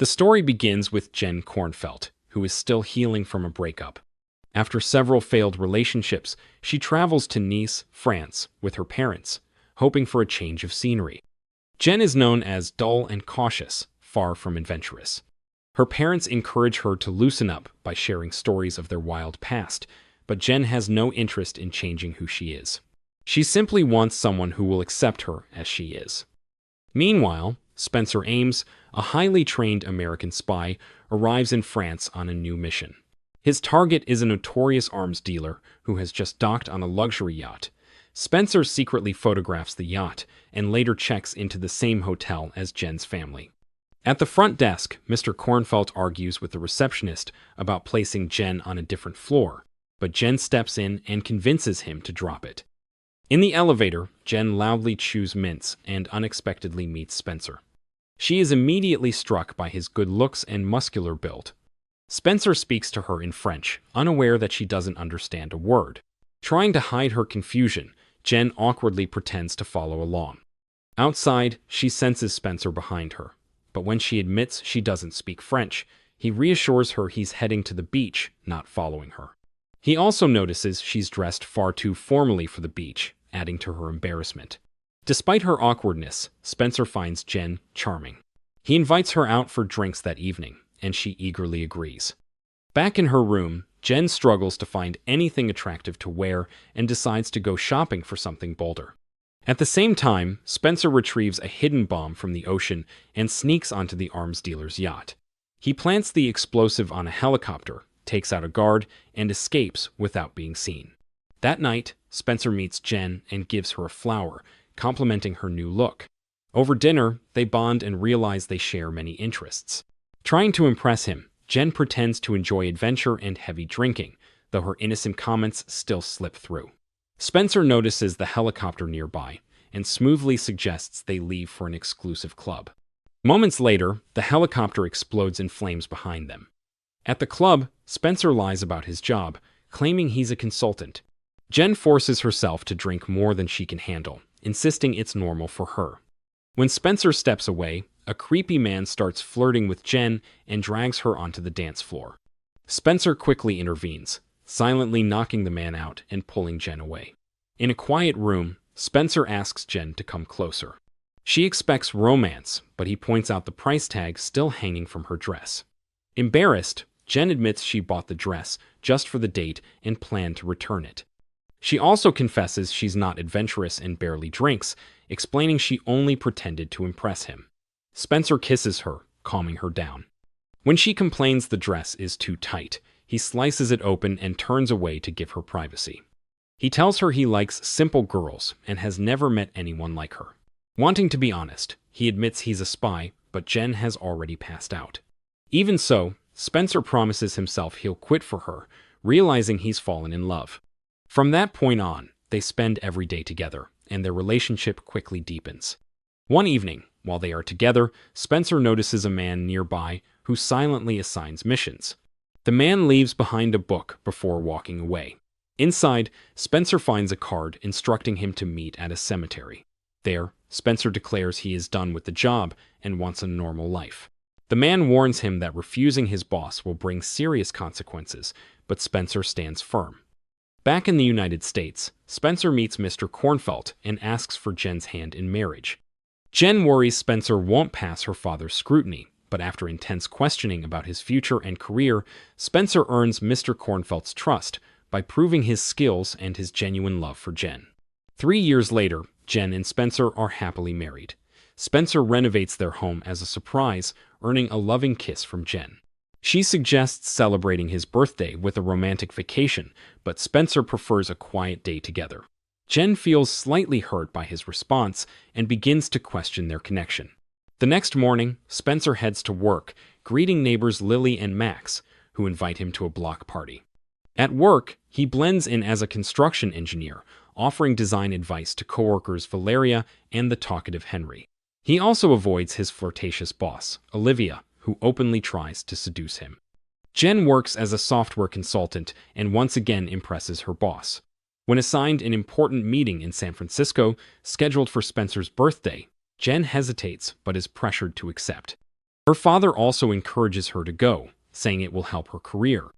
The story begins with Jen Kornfeldt, who is still healing from a breakup. After several failed relationships, she travels to Nice, France, with her parents, hoping for a change of scenery. Jen is known as dull and cautious, far from adventurous. Her parents encourage her to loosen up by sharing stories of their wild past, but Jen has no interest in changing who she is. She simply wants someone who will accept her as she is. Meanwhile, Spencer Ames, a highly trained American spy, arrives in France on a new mission. His target is a notorious arms dealer who has just docked on a luxury yacht. Spencer secretly photographs the yacht and later checks into the same hotel as Jen's family. At the front desk, Mr. Kornfeldt argues with the receptionist about placing Jen on a different floor, but Jen steps in and convinces him to drop it. In the elevator, Jen loudly chews mints and unexpectedly meets Spencer. She is immediately struck by his good looks and muscular build. Spencer speaks to her in French, unaware that she doesn't understand a word. Trying to hide her confusion, Jen awkwardly pretends to follow along. Outside, she senses Spencer behind her, but when she admits she doesn't speak French, he reassures her he's heading to the beach, not following her. He also notices she's dressed far too formally for the beach, adding to her embarrassment. Despite her awkwardness, Spencer finds Jen charming. He invites her out for drinks that evening, and she eagerly agrees. Back in her room, Jen struggles to find anything attractive to wear and decides to go shopping for something bolder. At the same time, Spencer retrieves a hidden bomb from the ocean and sneaks onto the arms dealer's yacht. He plants the explosive on a helicopter, takes out a guard, and escapes without being seen. That night, Spencer meets Jen and gives her a flower, complimenting her new look. Over dinner, they bond and realize they share many interests. Trying to impress him, Jen pretends to enjoy adventure and heavy drinking, though her innocent comments still slip through. Spencer notices the helicopter nearby and smoothly suggests they leave for an exclusive club. Moments later, the helicopter explodes in flames behind them. At the club, Spencer lies about his job, claiming he's a consultant. Jen forces herself to drink more than she can handle, insisting it's normal for her. When Spencer steps away, a creepy man starts flirting with Jen and drags her onto the dance floor. Spencer quickly intervenes, silently knocking the man out and pulling Jen away. In a quiet room, Spencer asks Jen to come closer. She expects romance, but he points out the price tag still hanging from her dress. Embarrassed, Jen admits she bought the dress just for the date and planned to return it. She also confesses she's not adventurous and barely drinks, explaining she only pretended to impress him. Spencer kisses her, calming her down. When she complains the dress is too tight, he slices it open and turns away to give her privacy. He tells her he likes simple girls and has never met anyone like her. Wanting to be honest, he admits he's a spy, but Jen has already passed out. Even so, Spencer promises himself he'll quit for her, realizing he's fallen in love. From that point on, they spend every day together, and their relationship quickly deepens. One evening, while they are together, Spencer notices a man nearby who silently assigns missions. The man leaves behind a book before walking away. Inside, Spencer finds a card instructing him to meet at a cemetery. There, Spencer declares he is done with the job and wants a normal life. The man warns him that refusing his boss will bring serious consequences, but Spencer stands firm. Back in the United States, Spencer meets Mr. Kornfeldt and asks for Jen's hand in marriage. Jen worries Spencer won't pass her father's scrutiny, but after intense questioning about his future and career, Spencer earns Mr. Kornfeldt's trust by proving his skills and his genuine love for Jen. 3 years later, Jen and Spencer are happily married. Spencer renovates their home as a surprise, earning a loving kiss from Jen. She suggests celebrating his birthday with a romantic vacation, but Spencer prefers a quiet day together. Jen feels slightly hurt by his response and begins to question their connection. The next morning, Spencer heads to work, greeting neighbors Lily and Max, who invite him to a block party. At work, he blends in as a construction engineer, offering design advice to coworkers Valeria and the talkative Henry. He also avoids his flirtatious boss, Olivia, who openly tries to seduce him. Jen works as a software consultant and once again impresses her boss. When assigned an important meeting in San Francisco, scheduled for Spencer's birthday, Jen hesitates but is pressured to accept. Her father also encourages her to go, saying it will help her career.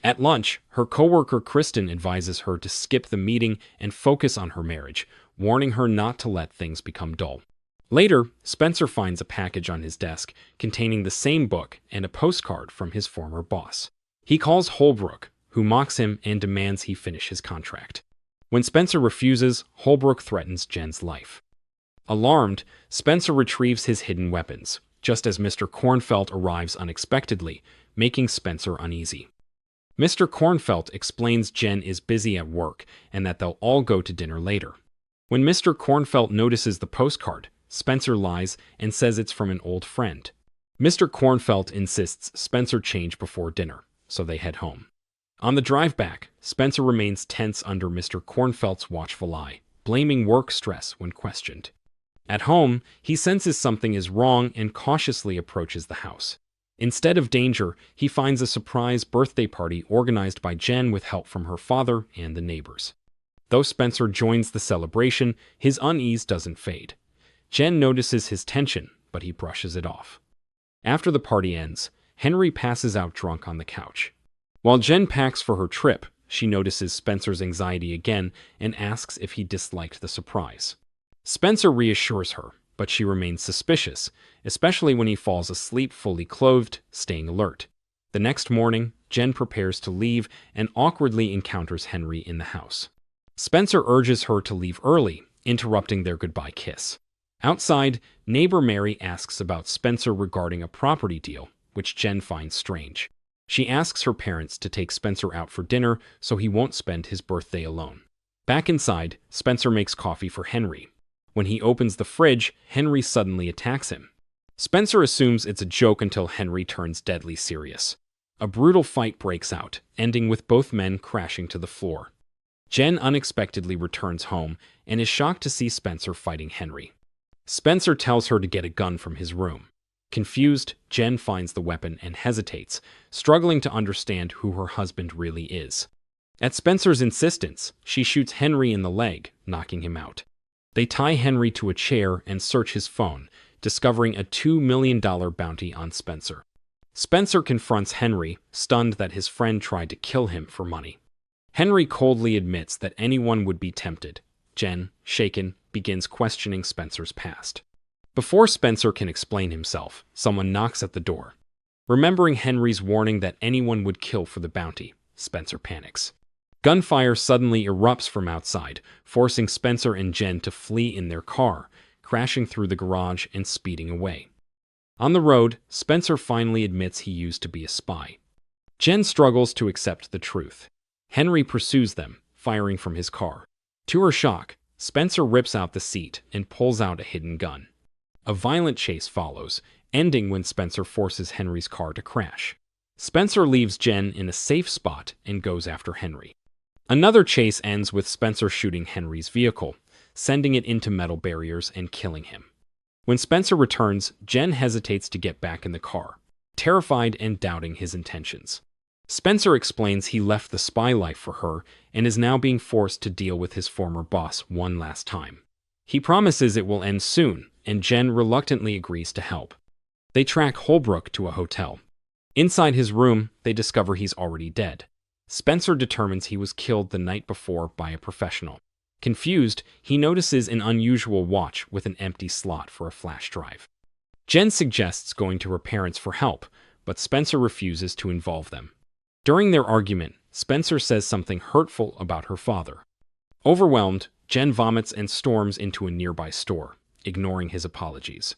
At lunch, her coworker Kristen advises her to skip the meeting and focus on her marriage, warning her not to let things become dull. Later, Spencer finds a package on his desk containing the same book and a postcard from his former boss. He calls Holbrook, who mocks him and demands he finish his contract. When Spencer refuses, Holbrook threatens Jen's life. Alarmed, Spencer retrieves his hidden weapons, just as Mr. Kornfeldt arrives unexpectedly, making Spencer uneasy. Mr. Kornfeldt explains Jen is busy at work and that they'll all go to dinner later. When Mr. Kornfeldt notices the postcard, Spencer lies and says it's from an old friend. Mr. Kornfeldt insists Spencer change before dinner, so they head home. On the drive back, Spencer remains tense under Mr. Kornfeldt's watchful eye, blaming work stress when questioned. At home, he senses something is wrong and cautiously approaches the house. Instead of danger, he finds a surprise birthday party organized by Jen with help from her father and the neighbors. Though Spencer joins the celebration, his unease doesn't fade. Jen notices his tension, but he brushes it off. After the party ends, Henry passes out drunk on the couch. While Jen packs for her trip, she notices Spencer's anxiety again and asks if he disliked the surprise. Spencer reassures her, but she remains suspicious, especially when he falls asleep fully clothed, staying alert. The next morning, Jen prepares to leave and awkwardly encounters Henry in the house. Spencer urges her to leave early, interrupting their goodbye kiss. Outside, neighbor Mary asks about Spencer regarding a property deal, which Jen finds strange. She asks her parents to take Spencer out for dinner so he won't spend his birthday alone. Back inside, Spencer makes coffee for Henry. When he opens the fridge, Henry suddenly attacks him. Spencer assumes it's a joke until Henry turns deadly serious. A brutal fight breaks out, ending with both men crashing to the floor. Jen unexpectedly returns home and is shocked to see Spencer fighting Henry. Spencer tells her to get a gun from his room. Confused, Jen finds the weapon and hesitates, struggling to understand who her husband really is. At Spencer's insistence, she shoots Henry in the leg, knocking him out. They tie Henry to a chair and search his phone, discovering a $2 million bounty on Spencer. Spencer confronts Henry, stunned that his friend tried to kill him for money. Henry coldly admits that anyone would be tempted. Jen, shaken, begins questioning Spencer's past. Before Spencer can explain himself, someone knocks at the door. Remembering Henry's warning that anyone would kill for the bounty, Spencer panics. Gunfire suddenly erupts from outside, forcing Spencer and Jen to flee in their car, crashing through the garage and speeding away. On the road, Spencer finally admits he used to be a spy. Jen struggles to accept the truth. Henry pursues them, firing from his car. To her shock, Spencer rips out the seat and pulls out a hidden gun. A violent chase follows, ending when Spencer forces Henry's car to crash. Spencer leaves Jen in a safe spot and goes after Henry. Another chase ends with Spencer shooting Henry's vehicle, sending it into metal barriers and killing him. When Spencer returns, Jen hesitates to get back in the car, terrified and doubting his intentions. Spencer explains he left the spy life for her and is now being forced to deal with his former boss one last time. He promises it will end soon, and Jen reluctantly agrees to help. They track Holbrook to a hotel. Inside his room, they discover he's already dead. Spencer determines he was killed the night before by a professional. Confused, he notices an unusual watch with an empty slot for a flash drive. Jen suggests going to her parents for help, but Spencer refuses to involve them. During their argument, Spencer says something hurtful about her father. Overwhelmed, Jen vomits and storms into a nearby store, ignoring his apologies.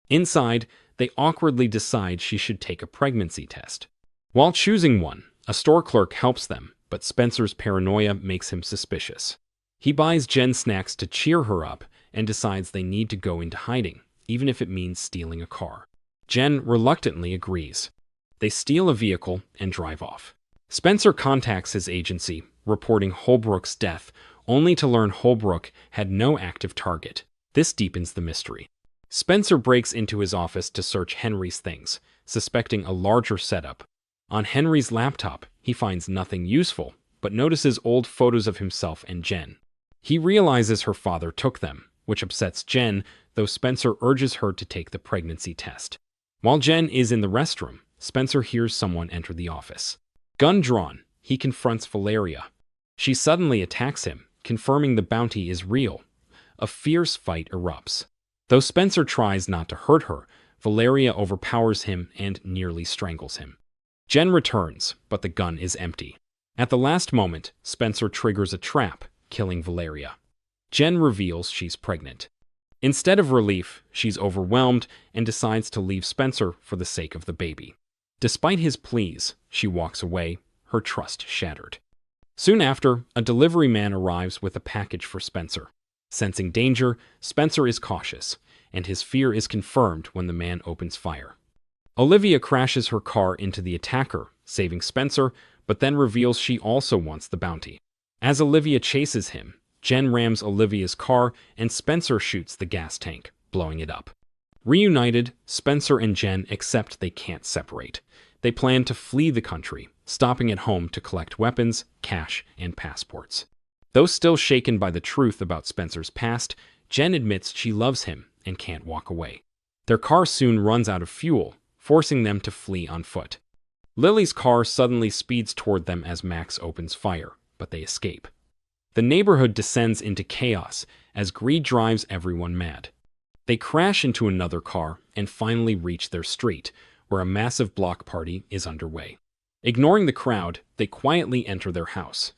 Inside, they awkwardly decide she should take a pregnancy test. While choosing one, a store clerk helps them, but Spencer's paranoia makes him suspicious. He buys Jen snacks to cheer her up and decides they need to go into hiding, even if it means stealing a car. Jen reluctantly agrees. They steal a vehicle and drive off. Spencer contacts his agency, reporting Holbrook's death, only to learn Holbrook had no active target. This deepens the mystery. Spencer breaks into his office to search Henry's things, suspecting a larger setup. On Henry's laptop, he finds nothing useful, but notices old photos of himself and Jen. He realizes her father took them, which upsets Jen, though Spencer urges her to take the pregnancy test. While Jen is in the restroom, Spencer hears someone enter the office. Gun drawn, he confronts Valeria. She suddenly attacks him, confirming the bounty is real. A fierce fight erupts. Though Spencer tries not to hurt her, Valeria overpowers him and nearly strangles him. Jen returns, but the gun is empty. At the last moment, Spencer triggers a trap, killing Valeria. Jen reveals she's pregnant. Instead of relief, she's overwhelmed and decides to leave Spencer for the sake of the baby. Despite his pleas, she walks away, her trust shattered. Soon after, a delivery man arrives with a package for Spencer. Sensing danger, Spencer is cautious, and his fear is confirmed when the man opens fire. Olivia crashes her car into the attacker, saving Spencer, but then reveals she also wants the bounty. As Olivia chases him, Jen rams Olivia's car and Spencer shoots the gas tank, blowing it up. Reunited, Spencer and Jen accept they can't separate. They plan to flee the country, stopping at home to collect weapons, cash, and passports. Though still shaken by the truth about Spencer's past, Jen admits she loves him and can't walk away. Their car soon runs out of fuel, forcing them to flee on foot. Lily's car suddenly speeds toward them as Max opens fire, but they escape. The neighborhood descends into chaos as greed drives everyone mad. They crash into another car and finally reach their street, where a massive block party is underway. Ignoring the crowd, they quietly enter their house.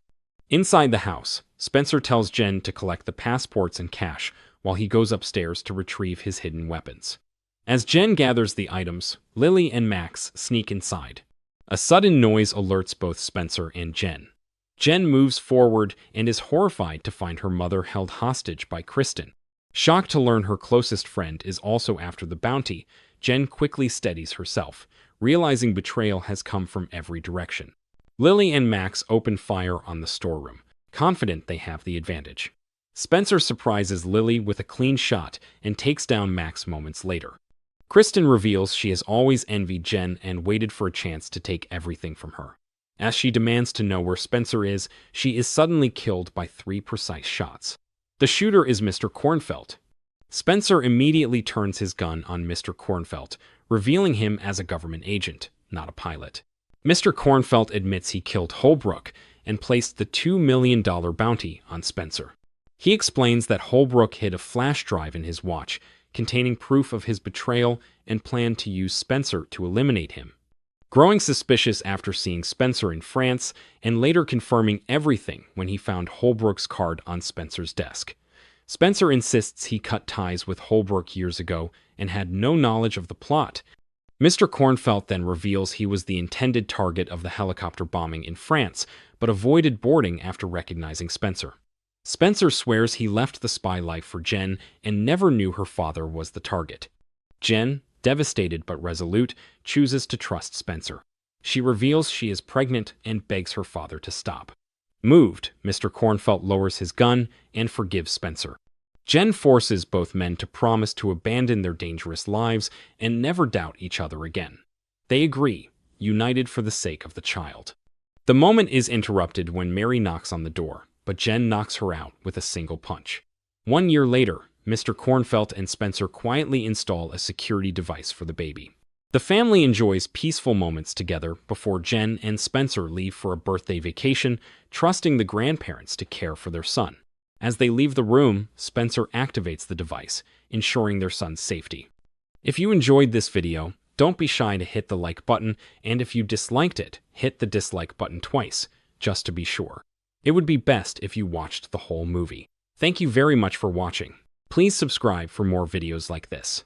Inside the house, Spencer tells Jen to collect the passports and cash while he goes upstairs to retrieve his hidden weapons. As Jen gathers the items, Lily and Max sneak inside. A sudden noise alerts both Spencer and Jen. Jen moves forward and is horrified to find her mother held hostage by Kristen. Shocked to learn her closest friend is also after the bounty, Jen quickly steadies herself, realizing betrayal has come from every direction. Lily and Max open fire on the storeroom, confident they have the advantage. Spencer surprises Lily with a clean shot and takes down Max moments later. Kristen reveals she has always envied Jen and waited for a chance to take everything from her. As she demands to know where Spencer is, she is suddenly killed by 3 precise shots. The shooter is Mr. Kornfeldt. Spencer immediately turns his gun on Mr. Kornfeldt, revealing him as a government agent, not a pilot. Mr. Kornfeldt admits he killed Holbrook and placed the $2 million bounty on Spencer. He explains that Holbrook hid a flash drive in his watch, containing proof of his betrayal, and planned to use Spencer to eliminate him. Growing suspicious after seeing Spencer in France and later confirming everything when he found Holbrook's card on Spencer's desk. Spencer insists he cut ties with Holbrook years ago and had no knowledge of the plot. Mr. Kornfeldt then reveals he was the intended target of the helicopter bombing in France, but avoided boarding after recognizing Spencer. Spencer swears he left the spy life for Jen and never knew her father was the target. Jen, devastated but resolute, chooses to trust Spencer. She reveals she is pregnant and begs her father to stop. Moved, Mr. Kornfeldt lowers his gun and forgives Spencer. Jen forces both men to promise to abandon their dangerous lives and never doubt each other again. They agree, united for the sake of the child. The moment is interrupted when Mary knocks on the door, but Jen knocks her out with a single punch. 1 year later, Mr. Kornfeldt and Spencer quietly install a security device for the baby. The family enjoys peaceful moments together before Jen and Spencer leave for a birthday vacation, trusting the grandparents to care for their son. As they leave the room, Spencer activates the device, ensuring their son's safety. If you enjoyed this video, don't be shy to hit the like button, and if you disliked it, hit the dislike button twice, just to be sure. It would be best if you watched the whole movie. Thank you very much for watching. Please subscribe for more videos like this.